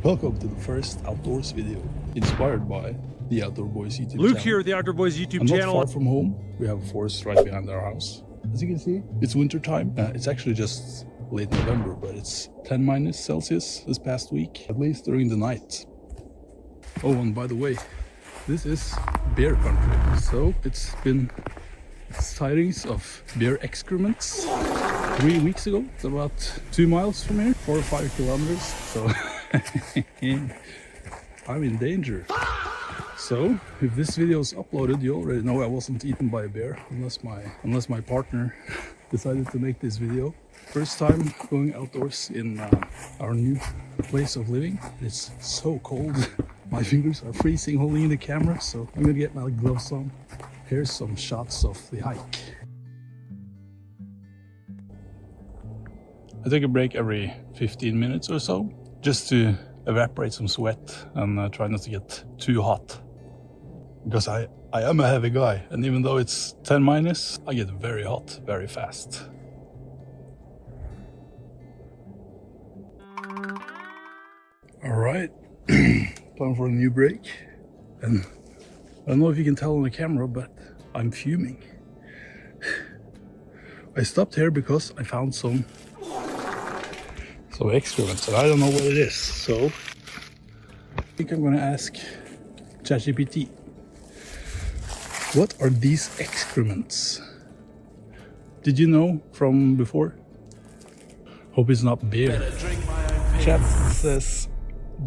Welcome to the first outdoors video, inspired by the Outdoor Boys YouTube Luke channel. here, the Outdoor Boys YouTube I'm channel. not far from home. We have a forest right behind our house. As you can see, it's winter time. It's actually just late November, but it's 10 minus Celsius this past week, at least during the night. Oh, and by the way, this is bear country. So it's been sightings of bear excrements 3 weeks ago. It's about 2 miles from here, 4 or 5 kilometers. So I'm in danger. So if this video is uploaded, you already know I wasn't eaten by a bear, unless my partner decided to make this video. First time going outdoors in our new place of living. It's so cold. My fingers are freezing holding the camera, so I'm gonna get my gloves on. Here's some shots of the hike. I take a break every 15 minutes or so, just to evaporate some sweat and try not to get too hot. Because I am a heavy guy, and even though it's 10 minus, I get very hot very fast. All right, time for a new break. And I don't know if you can tell on the camera, but I'm fuming. I stopped here because I found some excrements, and I don't know what it is. So I think I'm gonna ask ChatGPT. What are these excrements? Did you know from before? Hope it's not bear. Chat says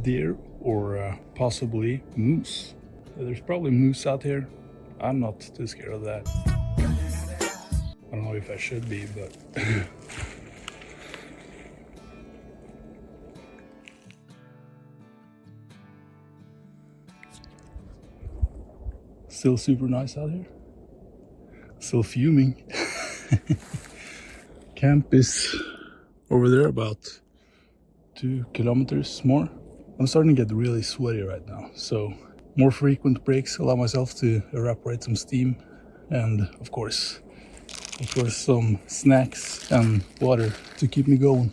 deer or possibly moose. There's probably moose out here. I'm not too scared of that. I don't know if I should be, but still super nice out here. Still fuming. Camp is over there, about 2 kilometers more. I'm starting to get really sweaty right now, so more frequent breaks allow myself to evaporate some steam, and of course some snacks and water to keep me going.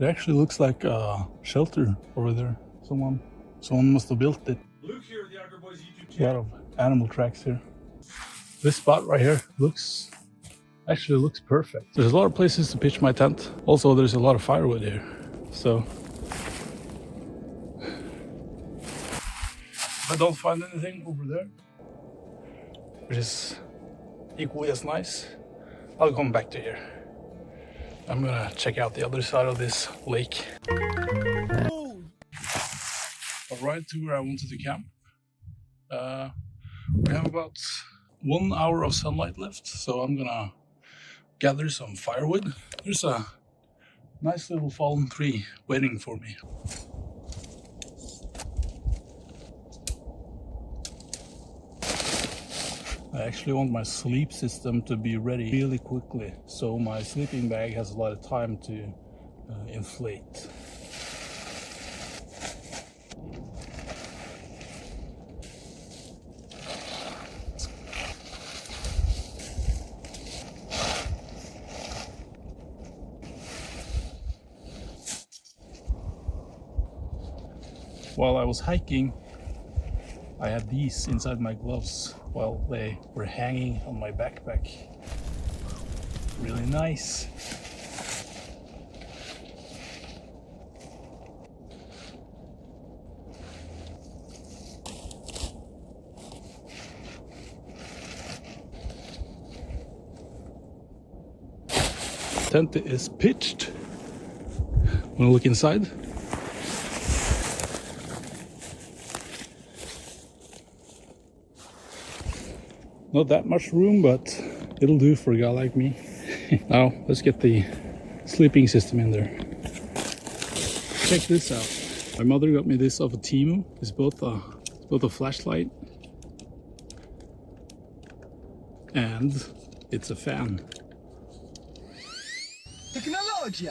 It actually looks like a shelter over there. Someone must have built it. Luke here, the Outdoor Boys YouTube A lot channel. of animal tracks here. This spot right here looks perfect. There's a lot of places to pitch my tent. Also, there's a lot of firewood here. So if I don't find anything over there, which is equally as nice, I'll come back to here. I'm gonna check out the other side of this lake. I'll ride to where I wanted to camp. We have about 1 hour of sunlight left, so I'm gonna gather some firewood. There's a nice little fallen tree waiting for me. I actually want my sleep system to be ready really quickly, so my sleeping bag has a lot of time to inflate. While I was hiking, I had these inside my gloves while they were hanging on my backpack. Really nice. Tent is pitched. Wanna look inside? Not that much room, but it'll do for a guy like me. Now, let's get the sleeping system in there. Check this out. My mother got me this off of Temu. It's both a flashlight and it's a fan. Technology!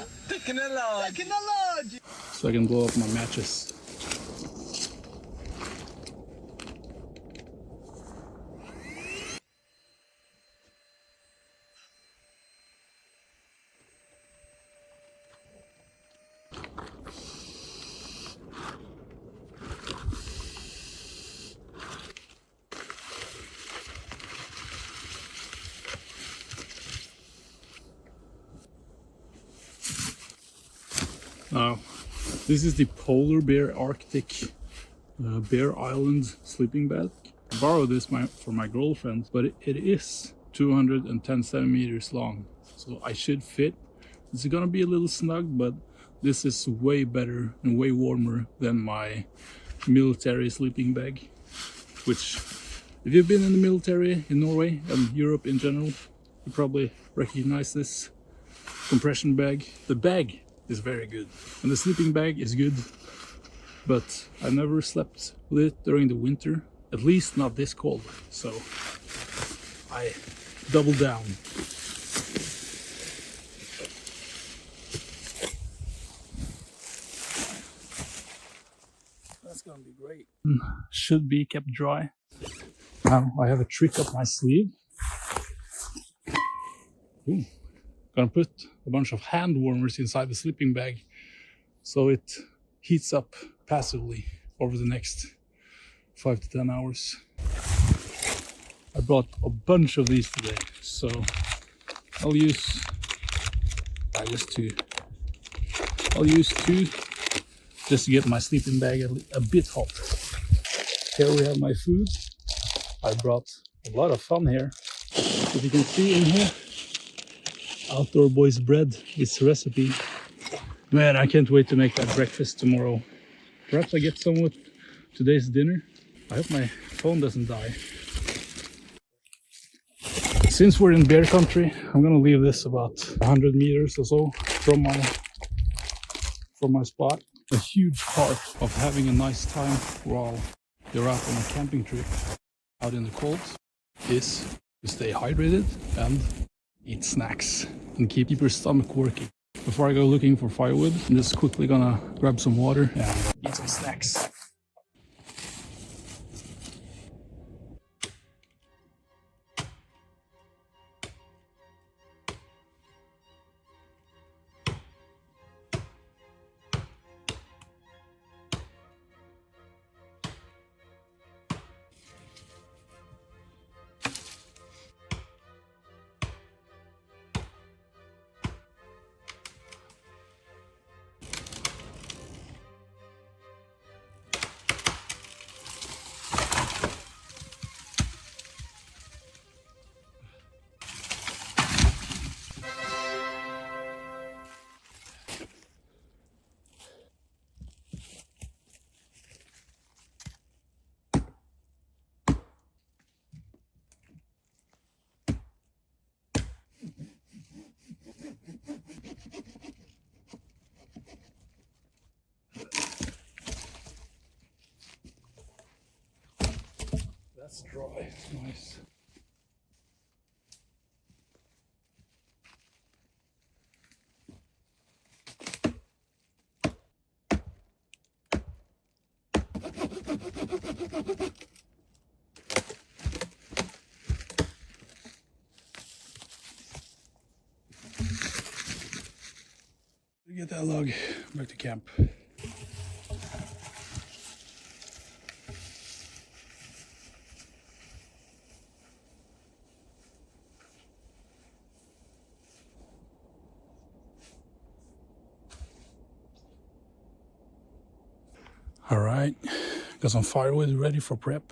So I can blow up my matches. Now, this is the Polar Bear Arctic Bear Island sleeping bag. I borrowed this for my girlfriend, but it is 210 centimeters long, so I should fit. It's gonna be a little snug, but this is way better and way warmer than my military sleeping bag, which, if you've been in the military in Norway and Europe in general, you probably recognize this compression bag. The bag is very good, and the sleeping bag is good, but I never slept with it during the winter, at least not this cold, so I doubled down. That's gonna be great. Should be kept dry. Now I have a trick up my sleeve. Ooh. Gonna put a bunch of hand warmers inside the sleeping bag so it heats up passively over the next 5 to 10 hours. I bought a bunch of these today, so I'll use two just to get my sleeping bag a bit hot. Here we have my food. I brought a lot of fun here. If you can see in here, Outdoor Boys bread, this recipe. Man, I can't wait to make that breakfast tomorrow. Perhaps I get some with today's dinner. I hope my phone doesn't die. Since we're in bear country, I'm gonna leave this about 100 meters or so from my spot. A huge part of having a nice time while you're out on a camping trip out in the cold is to stay hydrated and eat snacks and keep your stomach working. Before I go looking for firewood, I'm just quickly gonna grab some water and eat some snacks. That's dry, nice. Get that log back to camp. All right, got some firewood ready for prep.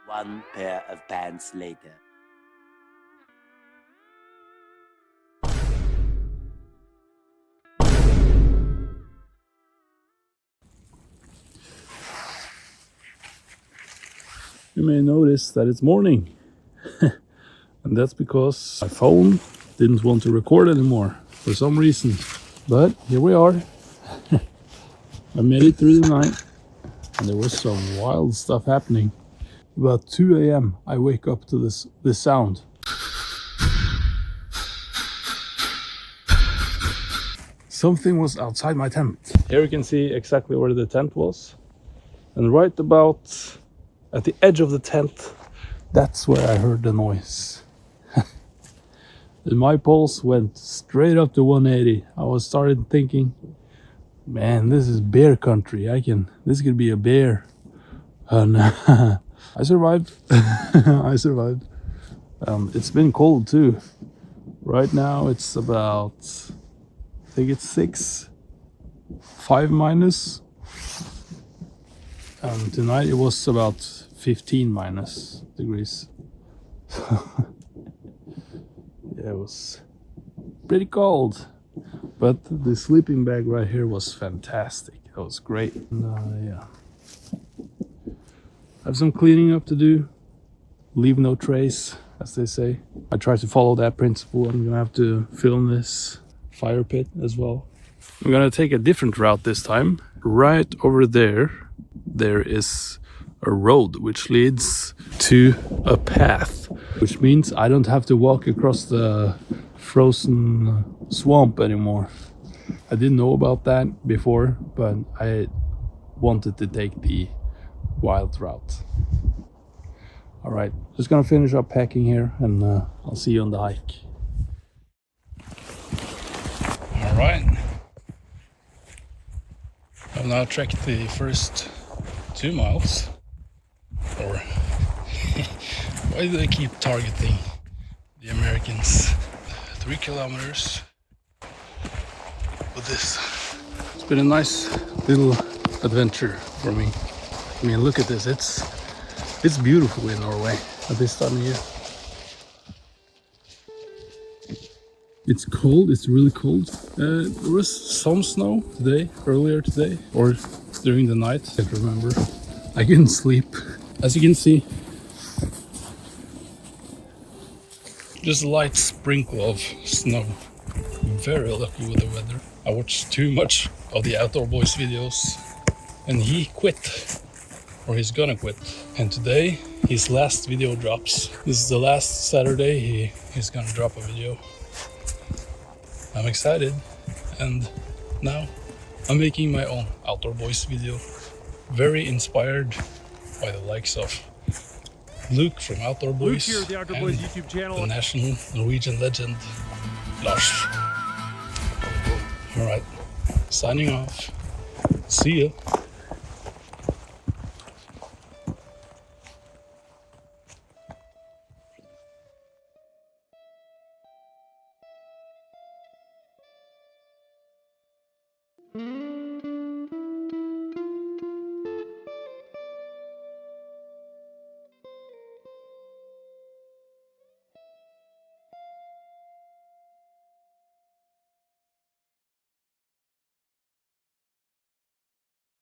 One pair of pants later. You may notice that it's morning. And that's because my phone didn't want to record anymore for some reason. But here we are. I made it through the night and there was some wild stuff happening. About 2 a.m. I wake up to this sound. Something was outside my tent. Here you can see exactly where the tent was. And right about at the edge of the tent, that's where I heard the noise. And my pulse went straight up to 180. I started thinking, man, this is bear country. This could be a bear. And I survived. I survived. It's been cold too. Right now it's about, I think it's 5 minus. Tonight it was about 15 minus degrees. Yeah, it was pretty cold, but the sleeping bag right here was fantastic. That was great. And, yeah, I have some cleaning up to do. Leave no trace, as they say. I try to follow that principle. I'm gonna have to film this fire pit as well. I'm gonna take a different route this time. Right over there is a road which leads to a path, which means I don't have to walk across the frozen swamp anymore. I didn't know about that before, but I wanted to take the wild route. All right, just gonna finish up packing here and I'll see you on the hike. All right, I've now trekked the first 2 miles. Or why do they keep targeting the Americans? 3 kilometers with this. It's been a nice little adventure for me. I mean, look at this. It's beautiful in Norway at this time of year. It's cold. It's really cold. There was some snow today, earlier today, or during the night. I can't remember. I couldn't sleep. As you can see, just a light sprinkle of snow. I'm very lucky with the weather. I watched too much of the Outdoor Boys videos and he quit, or he's gonna quit. And today his last video drops. This is the last Saturday he's gonna drop a video. I'm excited, and now I'm making my own Outdoor Boys video. Very inspired by the likes of Luke from Outdoor Boys, Luke here, the Outdoor Boys YouTube channel. the national Norwegian legend Lars. All right, signing off. See ya.